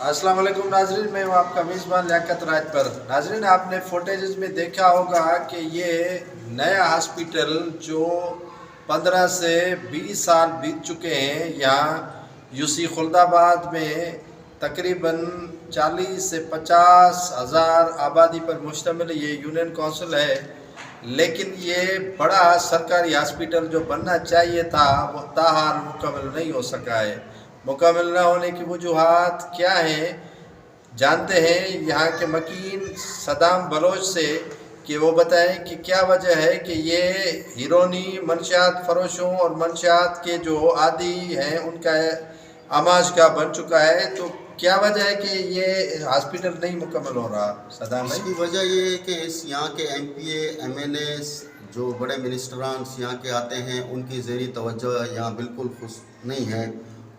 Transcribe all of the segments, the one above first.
अस्सलाम वालेकुम नाजरीन, मैं हूँ आपका मेज़बान लियाकत राज पर। नाजरीन, आपने फुटेजेस में देखा होगा कि ये नया हॉस्पिटल जो 15 से 20 साल बीत चुके हैं, यहाँ यूसी खुल्दाबाद में तकरीबन 40 से 50 हज़ार आबादी पर मुश्तमिल ये यूनियन कौंसिल है। लेकिन ये बड़ा सरकारी हॉस्पिटल जो बनना चाहिए था वो ताहाल मुकम्मल नहीं हो सका है। मुकम्मल न होने की वजूहात क्या हैं, जानते हैं यहाँ के मकीन सदाम बलोच से कि वो बताएं कि क्या वजह है कि ये हिरोनी मंशियात फरोशों और मंशियात के जो आदी हैं उनका आमाशगाह बन चुका है। तो क्या वजह है कि ये हॉस्पिटल नहीं मुकम्मल हो रहा सदाम भाई? इसकी वजह ये है कि इस यहाँ के MPA MNA जो बड़े मिनिस्टरान यहाँ के आते हैं उनकी ज़ेरी तवज्जो यहाँ बिल्कुल खुश नहीं है।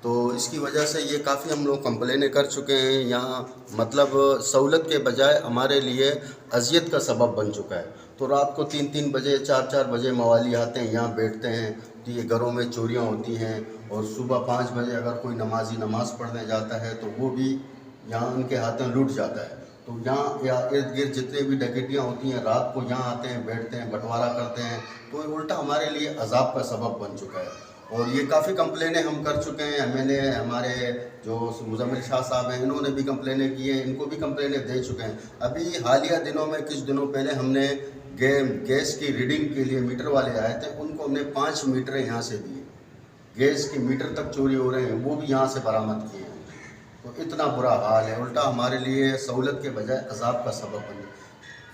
तो इसकी वजह से ये काफ़ी हम लोग कंप्लेनें कर चुके हैं। यहाँ मतलब सहूलत के बजाय हमारे लिए अजियत का सबब बन चुका है। तो रात को 3-3 बजे 4-4 बजे मवाली आते हैं, यहाँ बैठते हैं, तो ये घरों में चोरियाँ होती हैं। और सुबह 5 बजे अगर कोई नमाजी नमाज़ पढ़ने जाता है तो वो भी यहाँ उनके हाथों लूट जाता है। तो यहाँ इर्द गिर्द जितने भी डकैतियाँ होती हैं रात को यहाँ आते हैं, बैठते हैं, बंटवारा करते हैं। तो ये उल्टा हमारे लिए अजाब का सबब बन चुका है। और ये काफ़ी कंप्लेनें हम कर चुके हैं। मैंने हमारे जो मुज़म्मिल शाह साहब हैं इन्होंने भी कंप्लेनें की हैं, इनको भी कंप्लेनें दे चुके हैं। अभी हालिया दिनों में कुछ दिनों पहले हमने गैस की रीडिंग के लिए मीटर वाले आए थे, उनको हमने 5 मीटर यहाँ से दिए। गैस के मीटर तक चोरी हो रहे हैं, वो भी यहाँ से बरामद किए हैं। तो इतना बुरा हाल है, उल्टा हमारे लिए सहूलत के बजाय अजाब का सबब बन गया।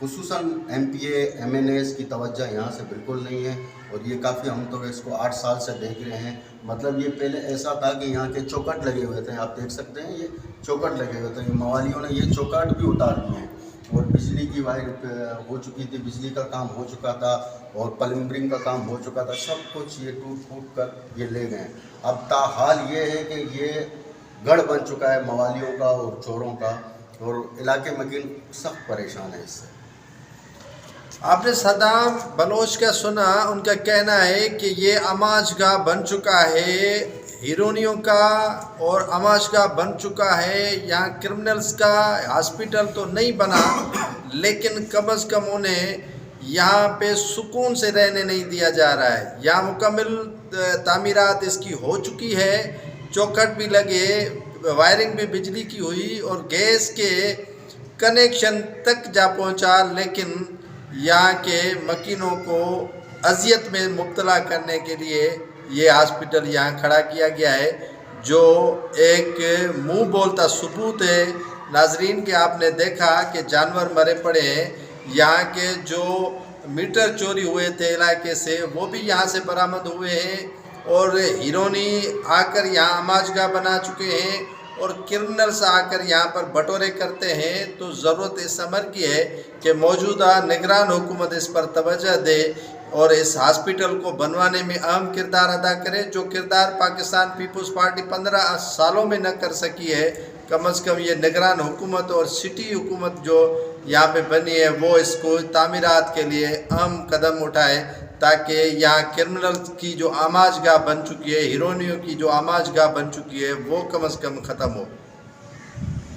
खुसूसन MPA MNAs की तवज्जो यहाँ से बिल्कुल नहीं है। और ये काफ़ी हम तो इसको 8 साल से देख रहे हैं। मतलब ये पहले ऐसा था कि यहाँ के चौखट लगे हुए थे, आप देख सकते हैं ये चौखट लगे हुए थे। मवालियों ने ये चौखट भी उतार दिए हैं। और बिजली की वायर हो चुकी थी, बिजली का काम हो चुका था और प्लम्बरिंग का काम हो चुका था। सब कुछ ये टूट फूट कर ये ले गए। अब ताहाल ये है कि ये गढ़ बन चुका है मवालियों का और चोरों का, और इलाके मकीन सख्त परेशान है इससे। आपने सदाम बलोच का सुना, उनका कहना है कि ये आमाशगाह बन चुका है हिरोनियों का और आमाशगाह बन चुका है। यहाँ क्रिमिनल्स का हॉस्पिटल तो नहीं बना, लेकिन कम अज़ कम उन्हें यहाँ पे सुकून से रहने नहीं दिया जा रहा है। यहाँ मुकम्मल तामीरात इसकी हो चुकी है, चौखट भी लगे, वायरिंग भी बिजली की हुई और गैस के कनेक्शन तक जा पहुँचा, लेकिन यहाँ के मकीनों को अजियत में मुब्तला करने के लिए ये हॉस्पिटल यहाँ खड़ा किया गया है, जो एक मुंह बोलता सबूत है। नाजरीन के आपने देखा कि जानवर मरे पड़े हैं। यहाँ के जो मीटर चोरी हुए थे इलाके से वो भी यहाँ से बरामद हुए हैं और हिरोनी आकर यहाँ आमाशगाह बना चुके हैं और क्रिमिनल्स आकर यहाँ पर बटोरे करते हैं। तो ज़रूरत इस अमर की है कि मौजूदा निगरान हुकूमत इस पर तवज्जो दे और इस हॉस्पिटल को बनवाने में अहम किरदार अदा करे, जो किरदार पाकिस्तान पीपल्स पार्टी 15 सालों में न कर सकी है। कम अज़ कम ये निगरान हुकूमत और सिटी हुकूमत जो यहाँ पे बनी है वो इसको तामीरात के लिए अहम कदम उठाए, ताकि यहाँ क्रिमिनल की जो आमाशगाह बन चुकी है, हिरोनियों की जो आमाशगाह बन चुकी है, वो कम अज़ कम ख़त्म हो।